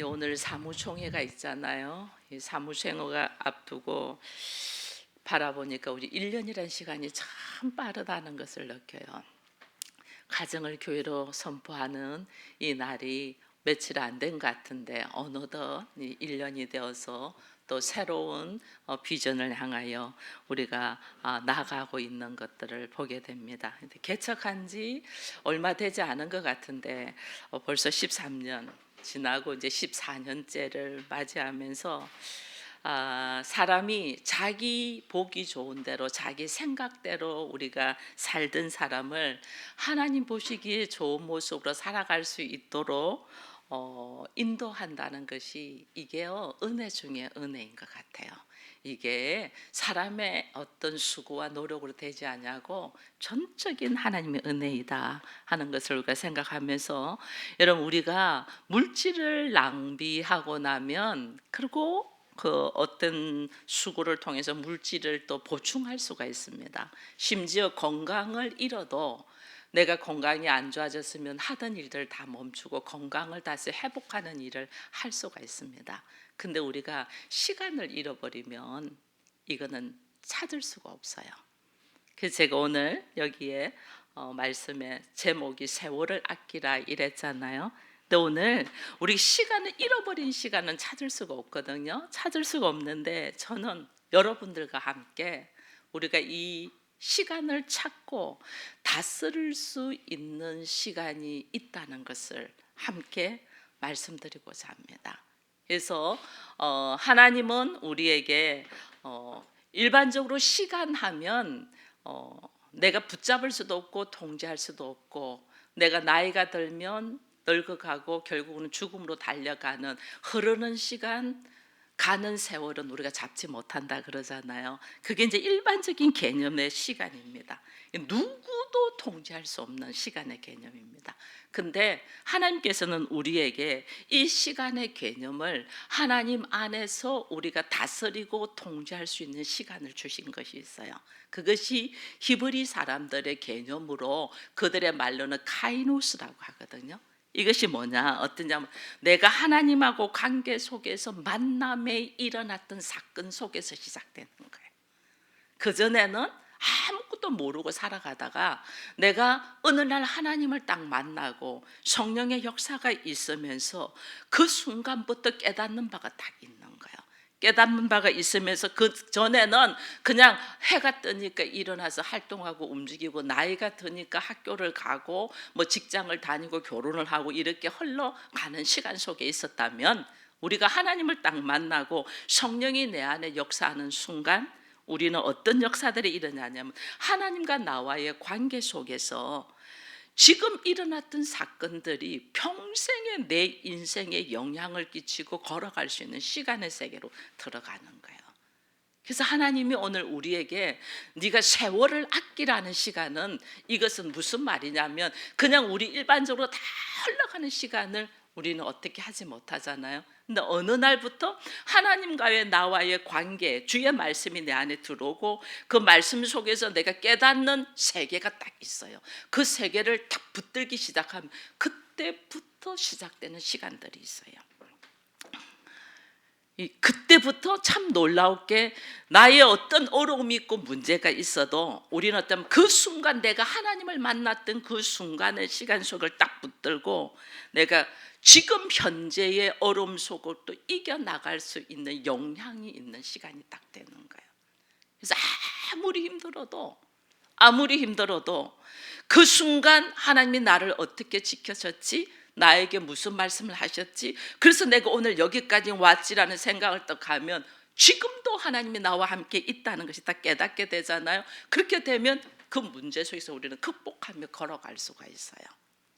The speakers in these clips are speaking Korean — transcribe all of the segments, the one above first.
오늘 사무총회가 있잖아요. 이 사무총회가 앞두고 바라보니까 우리 1년이라는 시간이 참 빠르다는 것을 느껴요. 가정을 교회로 선포하는 이 날이 며칠 안 된 것 같은데 어느덧 1년이 되어서 또 새로운 비전을 향하여 우리가 나아가고 있는 것들을 보게 됩니다. 개척한 지 얼마 되지 않은 것 같은데 벌써 13년 지나고 이제 14년째를 맞이하면서 사람이 자기 보기 좋은 대로 자기 생각대로 우리가 살던 사람을 하나님 보시기에 좋은 모습으로 살아갈 수 있도록 인도한다는 것이 이게요 은혜 중에 은혜인 것 같아요. 이게 사람의 어떤 수고와 노력으로 되지 않냐고 전적인 하나님의 은혜이다 하는 것을 우리가 생각하면서, 여러분 우리가 물질을 낭비하고 나면 그리고 그 어떤 수고를 통해서 물질을 또 보충할 수가 있습니다. 심지어 건강을 잃어도 내가 건강이 안 좋아졌으면 하던 일들 다 멈추고 건강을 다시 회복하는 일을 할 수가 있습니다. 근데 우리가 시간을 잃어버리면 이거는 찾을 수가 없어요. 그래서 제가 오늘 여기에 말씀의 제목이 세월을 아끼라 이랬잖아요. 근데 오늘 우리 시간을 잃어버린 시간은 찾을 수가 없거든요. 찾을 수가 없는데 저는 여러분들과 함께 우리가 이 시간을 찾고 다스릴 수 있는 시간이 있다는 것을 함께 말씀드리고자 합니다. 그래서 하나님은 우리에게 일반적으로 시간 하면 내가 붙잡을 수도 없고 통제할 수도 없고, 내가 나이가 들면 늙어가고 결국은 죽음으로 달려가는 흐르는 시간, 가는 세월은 우리가 잡지 못한다 그러잖아요. 그게 이제 일반적인 개념의 시간입니다. 누구도 통제할 수 없는 시간의 개념입니다. 근데 하나님께서는 우리에게 이 시간의 개념을 하나님 안에서 우리가 다스리고 통제할 수 있는 시간을 주신 것이 있어요. 그것이 히브리 사람들의 개념으로 그들의 말로는 카이노스라고 하거든요. 이것이 뭐냐, 어떠냐면 내가 하나님하고 관계 속에서 만남에 일어났던 사건 속에서 시작되는 거예요. 그전에는 아무것도 모르고 살아가다가 내가 어느 날 하나님을 딱 만나고 성령의 역사가 있으면서 그 순간부터 깨닫는 바가 딱 있는 거예요. 깨닫는 바가 있으면서 그 전에는 그냥 해가 뜨니까 일어나서 활동하고 움직이고, 나이가 드니까 학교를 가고 뭐 직장을 다니고 결혼을 하고 이렇게 흘러가는 시간 속에 있었다면, 우리가 하나님을 딱 만나고 성령이 내 안에 역사하는 순간 우리는 어떤 역사들이 일어나냐면 하나님과 나와의 관계 속에서 지금 일어났던 사건들이 평생의 내 인생에 영향을 끼치고 걸어갈 수 있는 시간의 세계로 들어가는 거예요. 그래서 하나님이 오늘 우리에게 네가 세월을 아끼라는 시간은, 이것은 무슨 말이냐면 그냥 우리 일반적으로 다 흘러가는 시간을 우리는 어떻게 하지 못하잖아요. 근데 어느 날부터 하나님과의 나와의 관계, 주의 말씀이 내 안에 들어오고 그 말씀 속에서 내가 깨닫는 세계가 딱 있어요. 그 세계를 딱 붙들기 시작하면 그때부터 시작되는 시간들이 있어요. 그때부터 참 놀라웠게 나의 어떤 어려움이 있고 문제가 있어도 우리는 어떤 그 순간, 내가 하나님을 만났던 그 순간의 시간 속을 딱 붙들고 내가 지금 현재의 어려움 속을 또 이겨나갈 수 있는 영향이 있는 시간이 딱 되는 거예요. 그래서 아무리 힘들어도 그 순간 하나님이 나를 어떻게 지켜줬지, 나에게 무슨 말씀을 하셨지, 그래서 내가 오늘 여기까지 왔지라는 생각을 딱 하면 지금도 하나님이 나와 함께 있다는 것이 딱 깨닫게 되잖아요. 그렇게 되면 그 문제 속에서 우리는 극복하며 걸어갈 수가 있어요.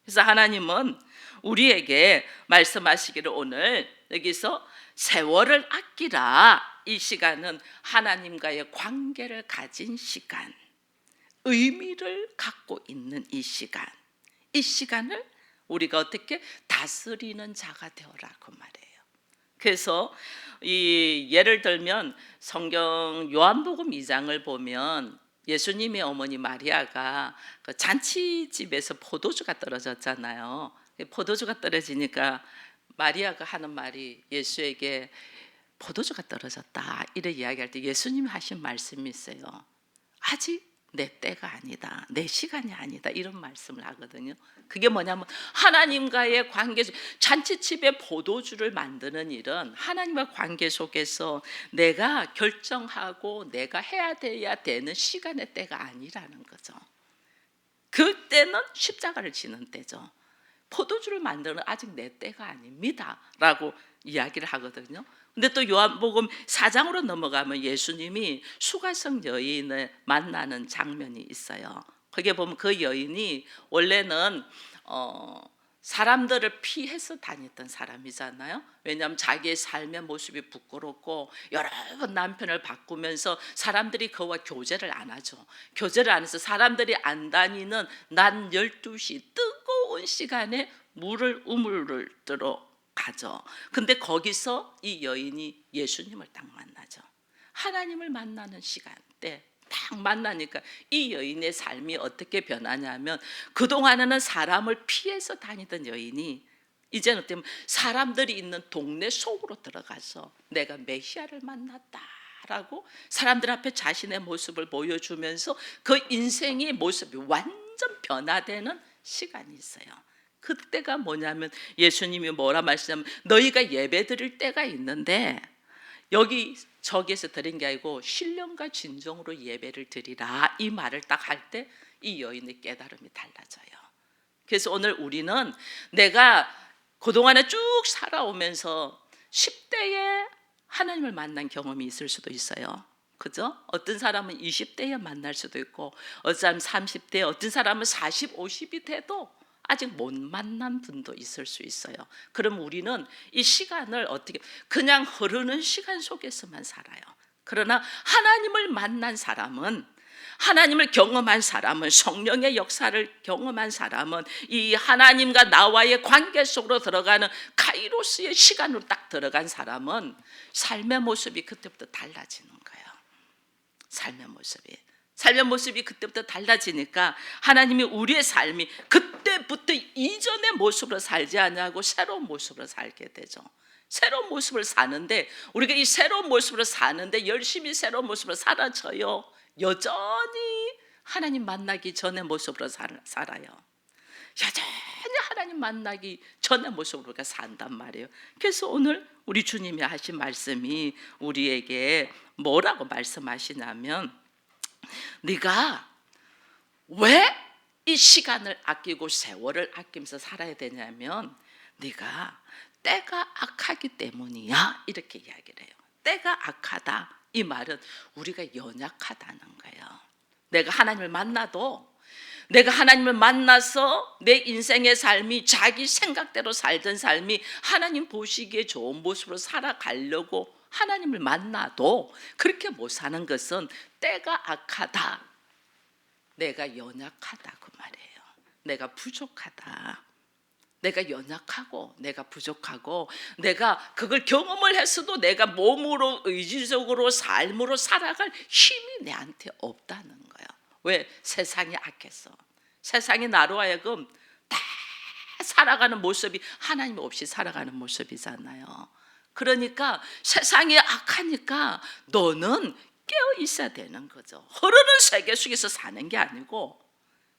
그래서 하나님은 우리에게 말씀하시기를 오늘 여기서 세월을 아끼라, 이 시간은 하나님과의 관계를 가진 시간, 의미를 갖고 있는 이 시간을 우리가 어떻게 다스리는 자가 되어라 그 말이에요. 그래서 이 예를 들면 성경 요한복음 2장을 보면 예수님의 어머니 마리아가 그 잔치집에서 포도주가 떨어졌잖아요. 포도주가 떨어지니까 마리아가 하는 말이 예수에게 포도주가 떨어졌다 이래 이야기할 때 예수님이 하신 말씀이 있어요. 아직 내 때가 아니다, 내 시간이 아니다, 이런 말씀을 하거든요. 그게 뭐냐면 하나님과의 관계, 잔치집에 포도주를 만드는 일은 하나님과 관계 속에서 내가 결정하고 내가 해야 돼야 되는 시간의 때가 아니라는 거죠. 그때는 십자가를 지는 때죠. 포도주를 만드는 아직 내 때가 아닙니다 라고 이야기를 하거든요. 근데 또 요한복음 4장으로 넘어가면 예수님이 수가성 여인을 만나는 장면이 있어요. 거기에 보면 그 여인이 원래는 사람들을 피해서 다녔던 사람이잖아요. 왜냐하면 자기의 삶의 모습이 부끄럽고 여러 번 남편을 바꾸면서 사람들이 그와 교제를 안 하죠. 교제를 안 해서 사람들이 안 다니는 낮 12시 뜨거운 시간에 물을 우물을 들어 가죠. 근데 거기서 이 여인이 예수님을 딱 만나죠. 하나님을 만나는 시간대 딱 만나니까 이 여인의 삶이 어떻게 변하냐면, 그동안에는 사람을 피해서 다니던 여인이 이제는 어떻게 보면 사람들이 있는 동네 속으로 들어가서 내가 메시아를 만났다라고 사람들 앞에 자신의 모습을 보여주면서 그 인생의 모습이 완전 변화되는 시간이 있어요. 그때가 뭐냐면 예수님이 뭐라 말씀하냐면 너희가 예배 드릴 때가 있는데 여기 저기에서 드린 게 아니고 신령과 진정으로 예배를 드리라, 이 말을 딱 할 때 이 여인의 깨달음이 달라져요. 그래서 오늘 우리는 내가 그동안에 쭉 살아오면서 10대에 하나님을 만난 경험이 있을 수도 있어요. 그죠? 어떤 사람은 20대에 만날 수도 있고 어떤 사람은 30대, 어떤 사람은 40, 50이 돼도 아직 못 만난 분도 있을 수 있어요. 그럼 우리는 이 시간을 어떻게 그냥 흐르는 시간 속에서만 살아요. 그러나 하나님을 만난 사람은, 하나님을 경험한 사람은, 성령의 역사를 경험한 사람은 이 하나님과 나와의 관계 속으로 들어가는 카이로스의 시간으로 딱 들어간 사람은 삶의 모습이 그때부터 달라지는 거예요. 삶의 모습이 그때부터 달라지니까 하나님이 우리의 삶이 그때부터 이전의 모습으로 살지 않냐고 새로운 모습으로 살게 되죠. 새로운 모습을 사는데, 우리가 이 새로운 모습으로 사는데 열심히 새로운 모습으로 살아져요. 여전히 하나님 만나기 전의 모습으로 살아요. 여전히 하나님 만나기 전의 모습으로 우리가 산단 말이에요. 그래서 오늘 우리 주님이 하신 말씀이 우리에게 뭐라고 말씀하시냐면, 네가 왜 이 시간을 아끼고 세월을 아끼면서 살아야 되냐면 네가 때가 악하기 때문이야, 이렇게 이야기를 해요. 때가 악하다, 이 말은 우리가 연약하다는 거예요. 내가 하나님을 만나서 내 인생의 삶이 자기 생각대로 살던 삶이 하나님 보시기에 좋은 모습으로 살아가려고 하나님을 만나도 그렇게 못 사는 것은 때가 악하다, 내가 연약하다 그 말이에요. 내가 부족하다, 내가 연약하고 내가 부족하고 내가 그걸 경험을 했어도 내가 몸으로 의지적으로 삶으로 살아갈 힘이 내한테 없다는 거예요. 왜? 세상이 악해서. 세상이 나로 하여금 다 살아가는 모습이 하나님 없이 살아가는 모습이잖아요. 그러니까 세상이 악하니까 너는 깨어 있어야 되는 거죠. 흐르는 세계 속에서 사는 게 아니고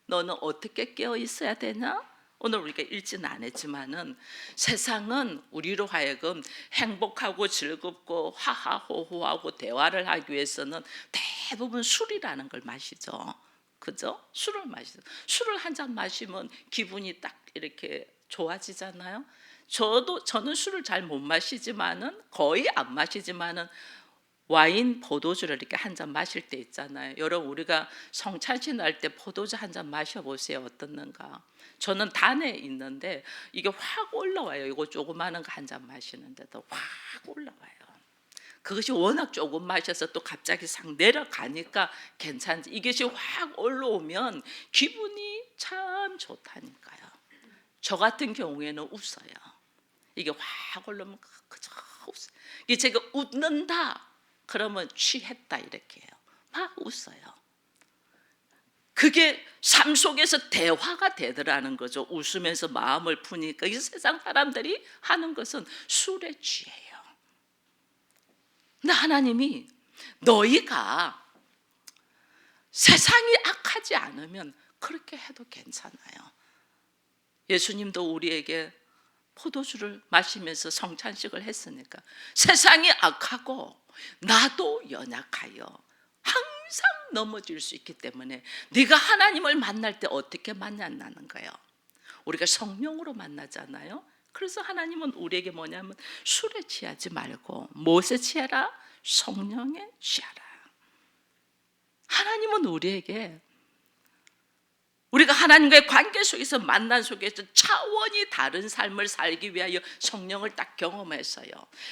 너는 어떻게 깨어 있어야 되냐? 오늘 우리가 읽지는 않았지만은 세상은 우리로 하여금 행복하고 즐겁고 하하호호하고 대화를 하기 위해서는 대부분 술이라는 걸 마시죠. 그죠? 술을 마시죠. 술을 한 잔 마시면 기분이 딱 이렇게 좋아지잖아요. 저는 술을 잘 못 마시지만은, 거의 안 마시지만은 와인, 포도주를 이렇게 한 잔 마실 때 있잖아요. 여러분, 우리가 성찬식 날 때 포도주 한 잔 마셔보세요. 어떻는가? 저는 단에 있는데 이게 확 올라와요. 이거 조그마한 거 한 잔 마시는데도 확 올라와요. 그것이 워낙 조금 마셔서 또 갑자기 상 내려가니까 괜찮지. 이것이 확 올라오면 기분이 참 좋다니까요. 저 같은 경우에는 웃어요. 이게 확 올라오면 그저 웃어요. 이게 제가 웃는다 그러면 취했다 이렇게 해요. 막 웃어요. 그게 삶 속에서 대화가 되더라는 거죠. 웃으면서 마음을 푸니까. 이 세상 사람들이 하는 것은 술에 취해요. 근데 하나님이 너희가 세상이 악하지 않으면 그렇게 해도 괜찮아요. 예수님도 우리에게 포도주를 마시면서 성찬식을 했으니까 세상이 악하고 나도 연약하여 항상 넘어질 수 있기 때문에 네가 하나님을 만날 때 어떻게 만나는 거예요? 우리가 성령으로 만나잖아요. 그래서 하나님은 우리에게 뭐냐면 술에 취하지 말고 무엇에 취하라? 성령에 취하라. 하나님은 우리에게 우리가 하나님과의 관계 속에서 만난 속에서 차원이 다른 삶을 살기 위하여 성령을 딱 경험했어요.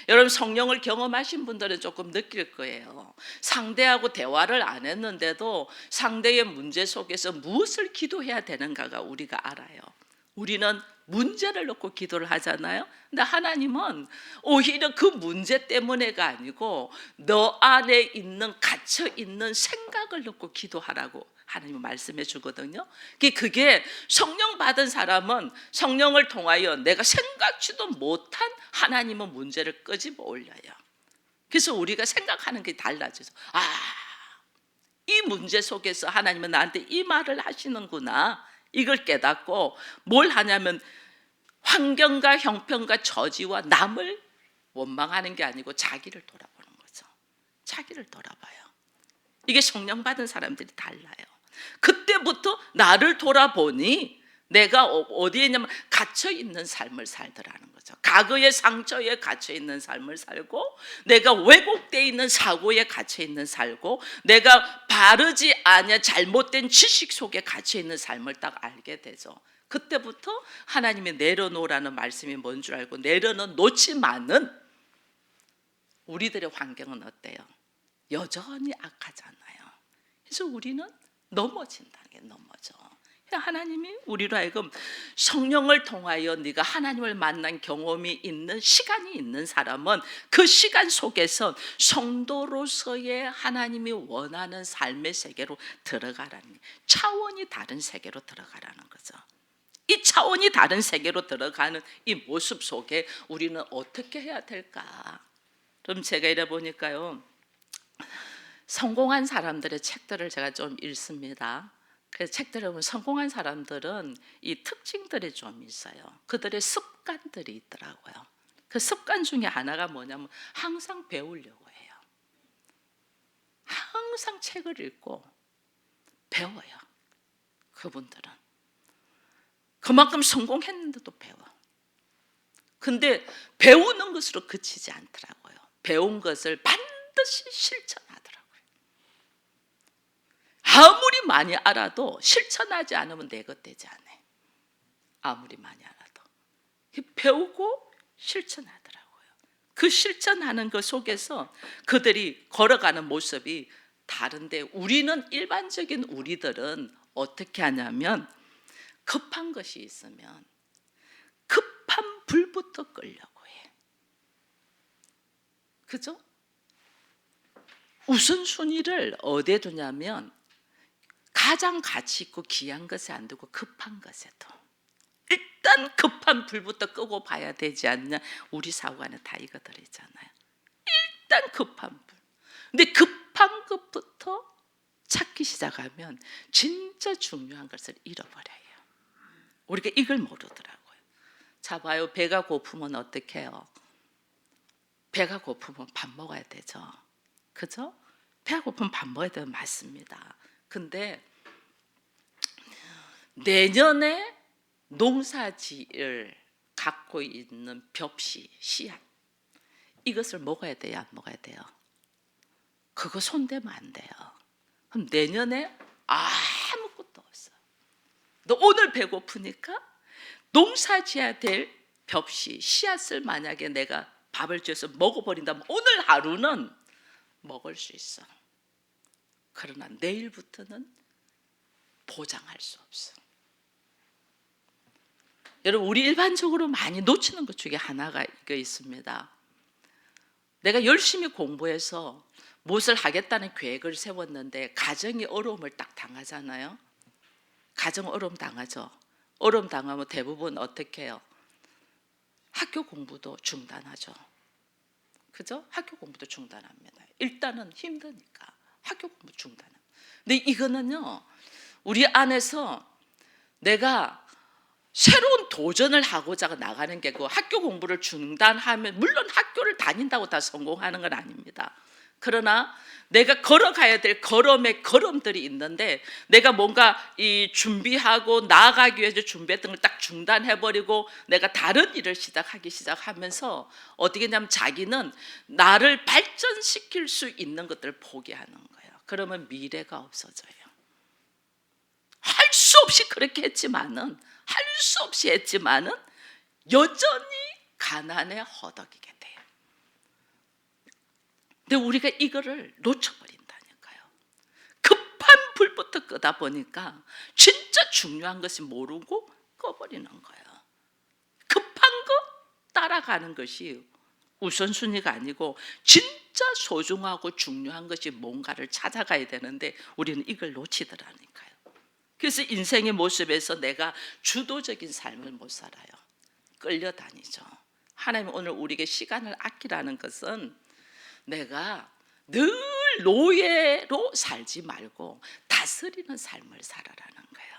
여러분 성령을 경험하신 분들은 조금 느낄 거예요. 상대하고 대화를 안 했는데도 상대의 문제 속에서 무엇을 기도해야 되는가가 우리가 알아요. 우리는 문제를 놓고 기도를 하잖아요. 근데 하나님은 오히려 그 문제 때문에가 아니고 너 안에 있는 갇혀 있는 생각을 놓고 기도하라고 하나님은 말씀해 주거든요. 그게 성령 받은 사람은 성령을 통하여 내가 생각지도 못한 하나님의 문제를 끄집어 올려요. 그래서 우리가 생각하는 게 달라져서 이 문제 속에서 하나님은 나한테 이 말을 하시는구나, 이걸 깨닫고 뭘 하냐면 환경과 형편과 처지와 남을 원망하는 게 아니고 자기를 돌아보는 거죠. 자기를 돌아봐요. 이게 성령 받은 사람들이 달라요. 그때부터 나를 돌아보니 내가 어디에 있냐면 갇혀있는 삶을 살더라는 거죠. 과거의 상처에 갇혀있는 삶을 살고, 내가 왜곡되어 있는 사고에 갇혀있는 살고, 내가 바르지 않아 잘못된 지식 속에 갇혀있는 삶을 딱 알게 되죠. 그때부터 하나님이 내려놓으라는 말씀이 뭔 줄 알고 내려놓지만은 우리들의 환경은 어때요? 여전히 악하잖아요. 그래서 우리는 넘어진다는 게 넘어져. 하나님이 우리로 하여금 성령을 통하여 네가 하나님을 만난 경험이 있는 시간이 있는 사람은 그 시간 속에서 성도로서의 하나님이 원하는 삶의 세계로 들어가라는, 차원이 다른 세계로 들어가라는 거죠. 이 차원이 다른 세계로 들어가는 이 모습 속에 우리는 어떻게 해야 될까? 그럼 제가 이래 보니까요, 성공한 사람들의 책들을 제가 좀 읽습니다. 그래서 책들을 보면 성공한 사람들은 이 특징들이 좀 있어요. 그들의 습관들이 있더라고요. 그 습관 중에 하나가 뭐냐면 항상 배우려고 해요. 항상 책을 읽고 배워요. 그분들은 그만큼 성공했는데도 배워. 근데 배우는 것으로 그치지 않더라고요. 배운 것을 반드시 실천하더라고요. 아무리 많이 알아도 실천하지 않으면 내 것 되지 않아요. 아무리 많이 알아도 배우고 실천하더라고요. 그 실천하는 것 속에서 그들이 걸어가는 모습이 다른데, 우리는 일반적인 우리들은 어떻게 하냐면 급한 것이 있으면 급한 불부터 끌려고 해. 그죠? 우선순위를 어디에 두냐면 가장 가치 있고 귀한 것에 안 두고 급한 것에 둬. 일단 급한 불부터 끄고 봐야 되지 않냐? 우리 사고 안에 다 이거 들어있잖아요. 일단 급한 불. 근데 급한 것부터 찾기 시작하면 진짜 중요한 것을 잃어버려요. 우리가 이걸 모르더라고요. 자 봐요. 배가 고프면 어떻게 해요? 배가 고프면 밥 먹어야 되죠. 그죠? 배가 고프면 밥 먹어야 되면 맞습니다. 근데 내년에 농사지을 갖고 있는 벽시, 씨앗, 이것을 먹어야 돼요? 안 먹어야 돼요? 그거 손대면 안 돼요. 그럼 내년에 아무것도 없어. 너 오늘 배고프니까 농사지어야 될 벽시, 씨앗을 만약에 내가 밥을 쥐어서 먹어버린다면 오늘 하루는 먹을 수 있어. 그러나 내일부터는 보장할 수 없어. 여러분, 우리 일반적으로 많이 놓치는 것 중에 하나가 이거 있습니다. 내가 열심히 공부해서 무엇을 하겠다는 계획을 세웠는데 가정이 어려움을 딱 당하잖아요. 가정 어려움 당하죠. 어려움 당하면 대부분 어떻게 해요? 학교 공부도 중단하죠. 그죠? 학교 공부도 중단합니다. 일단은 힘드니까 학교 공부 중단. 근데 이거는요, 우리 안에서 내가 새로운 도전을 하고자 나가는 게 그 학교 공부를 중단하면, 물론 학교를 다닌다고 다 성공하는 건 아닙니다. 그러나 내가 걸어가야 될 걸음의 걸음들이 있는데, 내가 뭔가 이 준비하고 나아가기 위해서 준비했던 걸 딱 중단해버리고 내가 다른 일을 시작하면서 어떻게 하냐면 자기는 나를 발전시킬 수 있는 것들을 포기하는 거예요. 그러면 미래가 없어져요. 할 수 없이 그렇게 했지만은, 할 수 없이 했지만은 여전히 가난에 허덕이게 돼요. 근데 우리가 이거를 놓쳐버린다니까요. 급한 불부터 끄다 보니까 진짜 중요한 것이 모르고 꺼버리는 거예요. 급한 거 따라가는 것이 우선순위가 아니고 진짜 소중하고 중요한 것이 뭔가를 찾아가야 되는데 우리는 이걸 놓치더라니까요. 그래서 인생의 모습에서 내가 주도적인 삶을 못 살아요. 끌려다니죠. 하나님 오늘 우리에게 시간을 아끼라는 것은 내가 늘 노예로 살지 말고 다스리는 삶을 살아라는 거예요.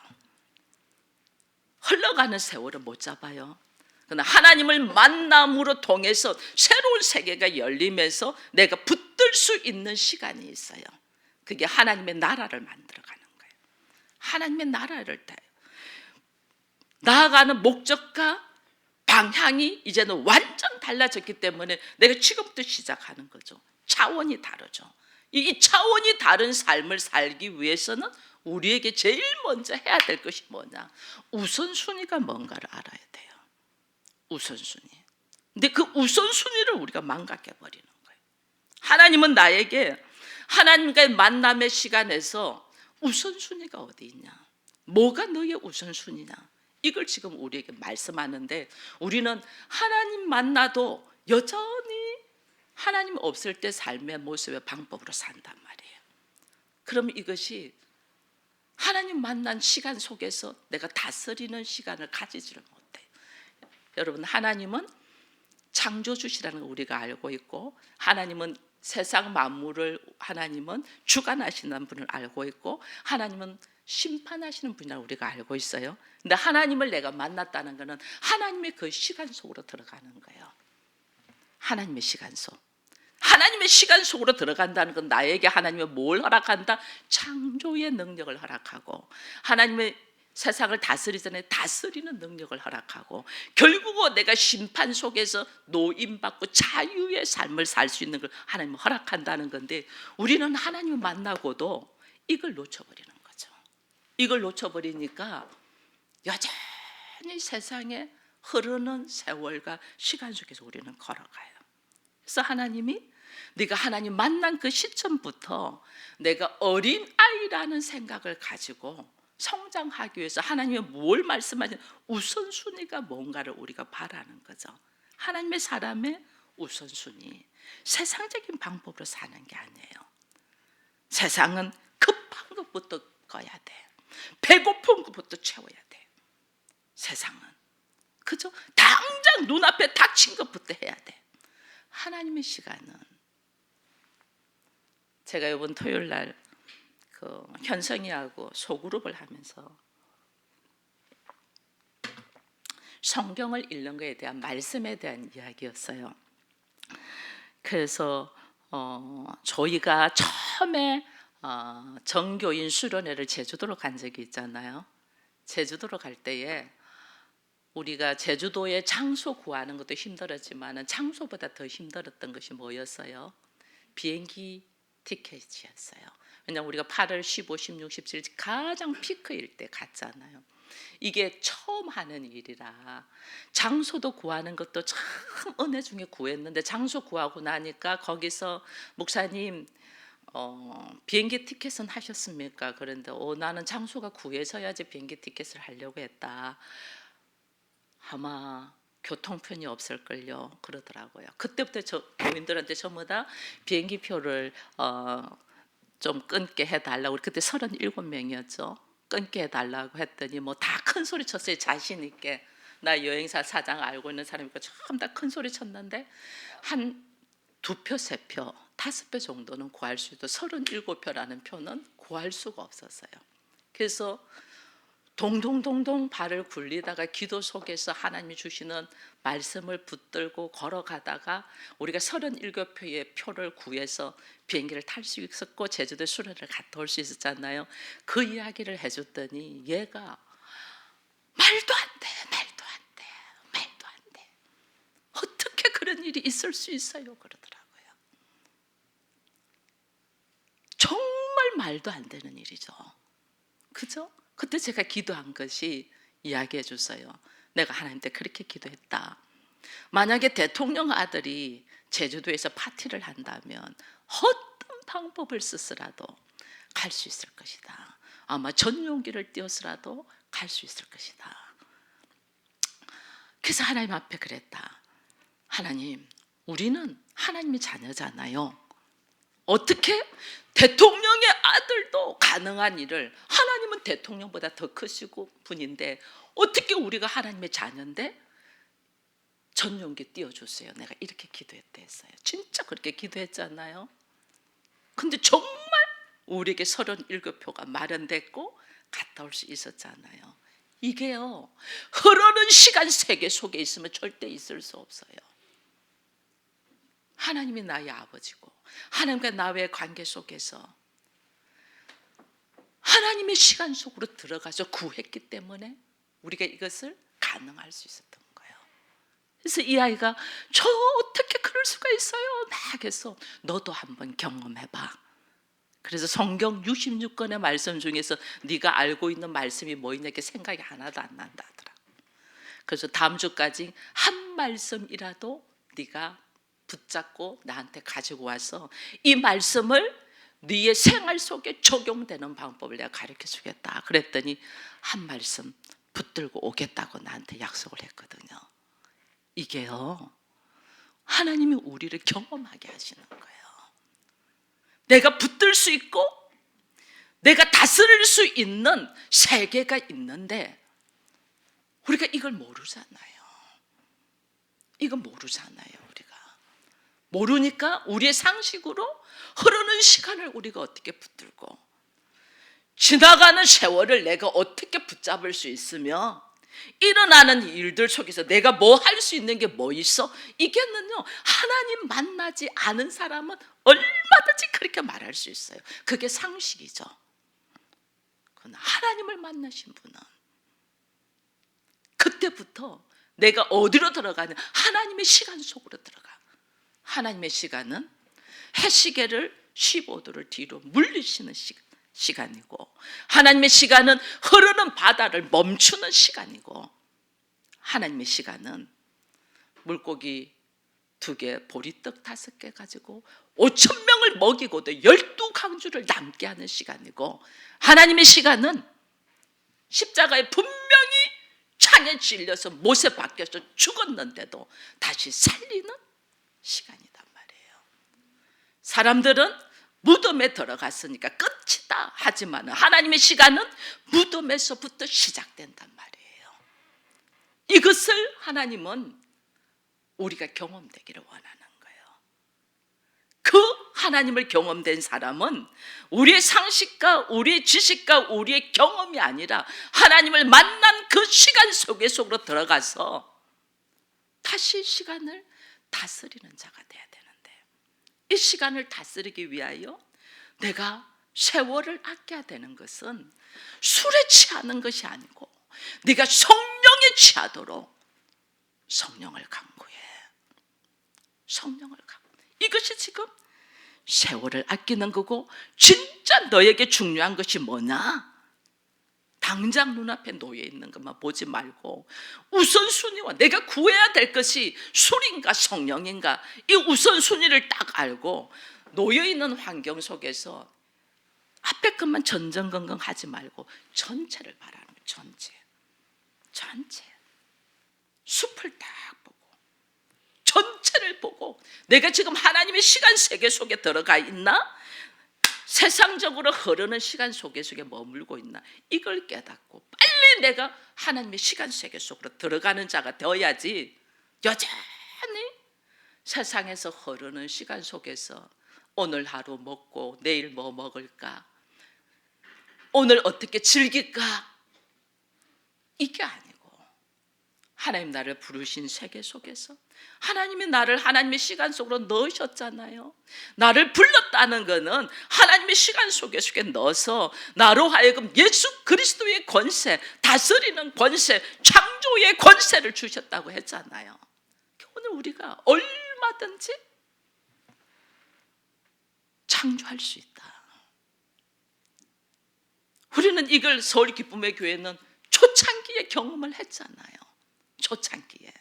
흘러가는 세월을 못 잡아요. 그러나 하나님을 만남으로 통해서 새로운 세계가 열리면서 내가 붙들 수 있는 시간이 있어요. 그게 하나님의 나라를 만들어가는 거예요. 하나님의 나라를 나아가는 목적과 방향이 이제는 완전 달라졌기 때문에 내가 지금부터 시작하는 거죠. 차원이 다르죠. 이 차원이 다른 삶을 살기 위해서는 우리에게 제일 먼저 해야 될 것이 뭐냐? 우선순위가 뭔가를 알아야 돼요. 우선순위. 근데 그 우선순위를 우리가 망각해버리는 거예요. 하나님은 나에게 하나님과의 만남의 시간에서 우선순위가 어디 있냐? 뭐가 너의 우선순위냐? 이걸 지금 우리에게 말씀하는데, 우리는 하나님 만나도 여전히 하나님 없을 때 삶의 모습의 방법으로 산단 말이에요. 그럼 이것이 하나님 만난 시간 속에서 내가 다스리는 시간을 가지지를 못해요. 여러분, 하나님은 창조주시라는 걸 우리가 알고 있고, 하나님은 세상 만물을, 하나님은 주관하시는 분을 알고 있고, 하나님은 심판하시는 분이라고 우리가 알고 있어요. 근데 하나님을 내가 만났다는 것은 하나님의 그 시간 속으로 들어가는 거예요. 하나님의 시간 속. 하나님의 시간 속으로 들어간다는 건 나에게 하나님이 뭘 허락한다? 창조의 능력을 허락하고, 하나님의 세상을 다스리기 전에 다스리는 능력을 허락하고, 결국은 내가 심판 속에서 노임받고 자유의 삶을 살 수 있는 걸 하나님은 허락한다는 건데, 우리는 하나님을 만나고도 이걸 놓쳐버리는 거죠. 이걸 놓쳐버리니까 여전히 세상에 흐르는 세월과 시간 속에서 우리는 걸어가요. 그래서 하나님이 네가 하나님 만난 그 시점부터 내가 어린 아이라는 생각을 가지고 성장하기 위해서 하나님이 뭘 말씀하시는 우선순위가 뭔가를 우리가 바라는 거죠. 하나님의 사람의 우선순위, 세상적인 방법으로 사는 게 아니에요. 세상은 급한 것부터 꺼야 돼. 배고픈 것부터 채워야 돼. 세상은 그죠? 당장 눈앞에 닥친 것부터 해야 돼. 하나님의 시간은, 제가 이번 토요일 날 그 현성이하고 소그룹을 하면서 성경을 읽는 것에 대한 말씀에 대한 이야기였어요. 그래서 저희가 처음에 정교인 수련회를 제주도로 간 적이 있잖아요. 제주도로 갈 때에 우리가 제주도에 장소 구하는 것도 힘들었지만 장소보다 더 힘들었던 것이 뭐였어요? 비행기 티켓이었어요. 왜냐하면 우리가 8월 15, 16, 17 가장 피크일 때 갔잖아요. 이게 처음 하는 일이라 장소도 구하는 것도 참 은혜 중에 구했는데, 장소 구하고 나니까 거기서 목사님 비행기 티켓은 하셨습니까? 그런데 나는 장소가 구해서야지 비행기 티켓을 하려고 했다. 아마 교통편이 없을걸요, 그러더라고요. 그때부터 교인들한테 전부 다 비행기 표를 좀 끊게 해달라고. 그때 37명이었죠. 끊게 해달라고 했더니 뭐 다 큰 소리 쳤어요. 자신 있게. 나 여행사 사장 알고 있는 사람이니까 전부 다 큰 소리 쳤는데 한 2표, 3표, 5표 정도는 구할 수 있도 37표라는 표는 구할 수가 없었어요. 그래서 동동동동 발을 굴리다가 기도 속에서 하나님이 주시는 말씀을 붙들고 걸어가다가 우리가 37표의 표를 구해서 비행기를 탈 수 있었고 제주도 수련을 갔다 올 수 있었잖아요. 그 이야기를 해줬더니 얘가 말도 안 돼, 말도 안 돼, 말도 안 돼. 어떻게 그런 일이 있을 수 있어요? 그러더라고요. 정말 말도 안 되는 일이죠. 그죠? 그때 제가 기도한 것이 이야기해 줬어요. 내가 하나님께 그렇게 기도했다. 만약에 대통령 아들이 제주도에서 파티를 한다면 어떤 방법을 쓰서라도 갈 수 있을 것이다. 아마 전용기를 띄워서라도 갈 수 있을 것이다. 그래서 하나님 앞에 그랬다. 하나님, 우리는 하나님의 자녀잖아요. 어떻게 대통령의 아들도 가능한 일을, 하나님은 대통령보다 더 크시고 분인데 어떻게 우리가 하나님의 자녀인데 전용기 띄워주세요. 내가 이렇게 기도했다 했어요. 진짜 그렇게 기도했잖아요. 근데 정말 우리에게 37표가 마련됐고 갔다 올 수 있었잖아요. 이게요, 흐르는 시간 세계 속에 있으면 절대 있을 수 없어요. 하나님이 나의 아버지고 하나님과 나의 관계 속에서 하나님의 시간 속으로 들어가서 구했기 때문에 우리가 이것을 가능할 수 있었던 거예요. 그래서 이 아이가 저 어떻게 그럴 수가 있어요? 막 해서 너도 한번 경험해봐. 그래서 성경 66권의 말씀 중에서 네가 알고 있는 말씀이 뭐 있냐, 이렇게 생각이 하나도 안 난다 하더라고. 그래서 다음 주까지 한 말씀이라도 네가 붙잡고 나한테 가지고 와서 이 말씀을 네의 생활 속에 적용되는 방법을 내가 가르쳐 주겠다. 그랬더니 한 말씀 붙들고 오겠다고 나한테 약속을 했거든요. 이게요, 하나님이 우리를 경험하게 하시는 거예요. 내가 붙들 수 있고 내가 다스릴 수 있는 세계가 있는데 우리가 이걸 모르잖아요. 이거 모르잖아요. 우리가 모르니까 우리의 상식으로 흐르는 시간을 우리가 어떻게 붙들고 지나가는 세월을 내가 어떻게 붙잡을 수 있으며 일어나는 일들 속에서 내가 뭐 할 수 있는 게 뭐 있어? 이게는요, 하나님 만나지 않은 사람은 얼마든지 그렇게 말할 수 있어요. 그게 상식이죠. 그러나 하나님을 만나신 분은 그때부터 내가 어디로 들어가냐, 하나님의 시간 속으로 들어가. 하나님의 시간은 해시계를 15도를 뒤로 물리시는 시간이고, 하나님의 시간은 흐르는 바다를 멈추는 시간이고, 하나님의 시간은 물고기 2개, 보리떡 5개 가지고 5,000명을 먹이고도 12강주를 남게 하는 시간이고, 하나님의 시간은 십자가에 분명히 창에 찔려서 못에 박혀서 죽었는데도 다시 살리는 시간이단 말이에요. 사람들은 무덤에 들어갔으니까 끝이다 하지만 하나님의 시간은 무덤에서부터 시작된단 말이에요. 이것을 하나님은 우리가 경험되기를 원하는 거예요. 그 하나님을 경험된 사람은 우리의 상식과 우리의 지식과 우리의 경험이 아니라 하나님을 만난 그 시간 속으로 들어가서 다시 시간을 다스리는 자가 돼야 되는데, 이 시간을 다스리기 위하여 내가 세월을 아껴야 되는 것은 술에 취하는 것이 아니고 네가 성령에 취하도록 성령을 강구해. 성령을 강구해. 이것이 지금 세월을 아끼는 거고, 진짜 너에게 중요한 것이 뭐냐? 당장 눈앞에 놓여 있는 것만 보지 말고 우선순위와 내가 구해야 될 것이 술인가 성령인가, 이 우선순위를 딱 알고 놓여있는 환경 속에서 앞에 것만 전전긍긍하지 말고 전체를 바라는 거예요. 전체 숲을 딱 보고 전체를 보고 내가 지금 하나님의 시간 세계 속에 들어가 있나? 세상적으로 흐르는 시간 속에 머물고 있나, 이걸 깨닫고 빨리 내가 하나님의 시간 세계 속으로 들어가는 자가 되어야지, 여전히 세상에서 흐르는 시간 속에서 오늘 하루 먹고 내일 뭐 먹을까, 오늘 어떻게 즐길까, 이게 아니고 하나님 나를 부르신 세계 속에서 하나님이 나를 하나님의 시간 속으로 넣으셨잖아요. 나를 불렀다는 것은 하나님의 시간 속에 넣어서 나로 하여금 예수 그리스도의 권세, 다스리는 권세, 창조의 권세를 주셨다고 했잖아요. 오늘 우리가 얼마든지 창조할 수 있다. 우리는 이걸 서울 기쁨의 교회는 초창기에 경험을 했잖아요. 초창기에.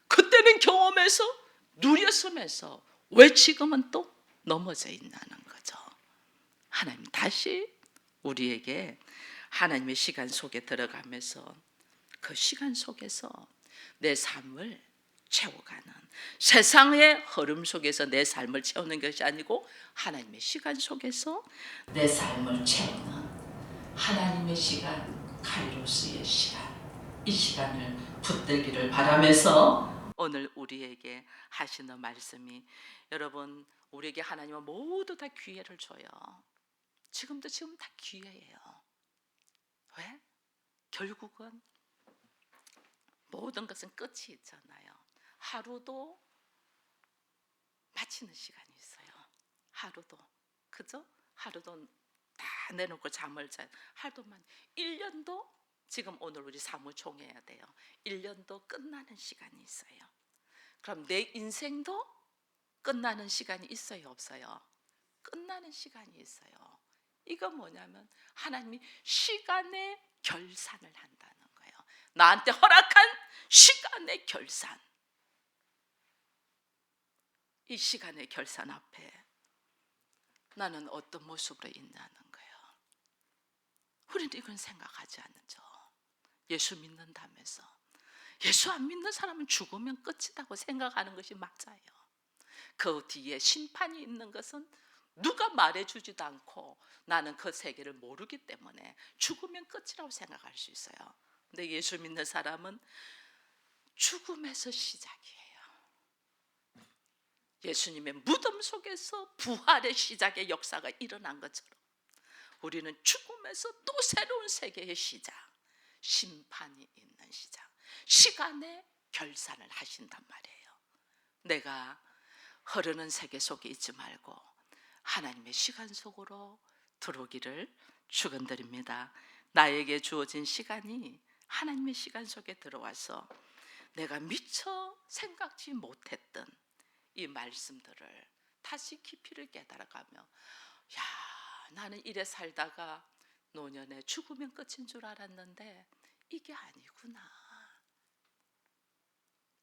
그때는 경험해서 누렸으면서 왜 지금은 또 넘어져 있나는 거죠. 하나님 다시 우리에게 하나님의 시간 속에 들어가면서 그 시간 속에서 내 삶을 채워가는, 세상의 흐름 속에서 내 삶을 채우는 것이 아니고 하나님의 시간 속에서 내 삶을 채우는 하나님의 시간, 카이로스의 시간, 이 시간을 붙들기를 바라면서 오늘 우리에게 하시는 말씀이, 여러분 우리에게 하나님은 모두 다 기회를 줘요. 지금 다 기회예요. 왜? 결국은 모든 것은 끝이 있잖아요. 하루도 마치는 시간이 있어요. 하루도, 그죠? 하루도 다 내놓고 잠을 자요. 하루도만, 1년도, 지금 오늘 우리 사무총회해야 돼요. 1년도 끝나는 시간이 있어요. 그럼 내 인생도 끝나는 시간이 있어요, 없어요? 끝나는 시간이 있어요. 이건 뭐냐면 하나님이 시간의 결산을 한다는 거예요. 나한테 허락한 시간의 결산. 이 시간의 결산 앞에 나는 어떤 모습으로 있냐는 거예요. 우리는 이건 생각하지 않죠. 예수 믿는다면서. 예수 안 믿는 사람은 죽으면 끝이라고 생각하는 것이 맞아요. 그 뒤에 심판이 있는 것은 누가 말해주지도 않고 나는 그 세계를 모르기 때문에 죽으면 끝이라고 생각할 수 있어요. 근데 예수 믿는 사람은 죽음에서 시작이에요. 예수님의 무덤 속에서 부활의 시작의 역사가 일어난 것처럼 우리는 죽음에서 또 새로운 세계의 시작, 심판이 있는 시작, 시간의 결산을 하신단 말이에요. 내가 흐르는 세계 속에 있지 말고 하나님의 시간 속으로 들어오기를 축원드립니다. 나에게 주어진 시간이 하나님의 시간 속에 들어와서 내가 미처 생각지 못했던 이 말씀들을 다시 깊이를 깨달아가며, 야, 나는 이래 살다가 노년에 죽으면 끝인 줄 알았는데 이게 아니구나.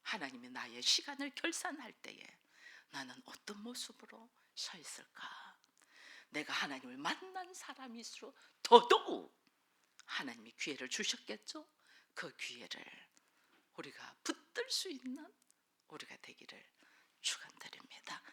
하나님이 나의 시간을 결산할 때에 나는 어떤 모습으로 서 있을까? 내가 하나님을 만난 사람일수록 더더욱 하나님이 기회를 주셨겠죠? 그 기회를 우리가 붙들 수 있는 우리가 되기를 축원드립니다.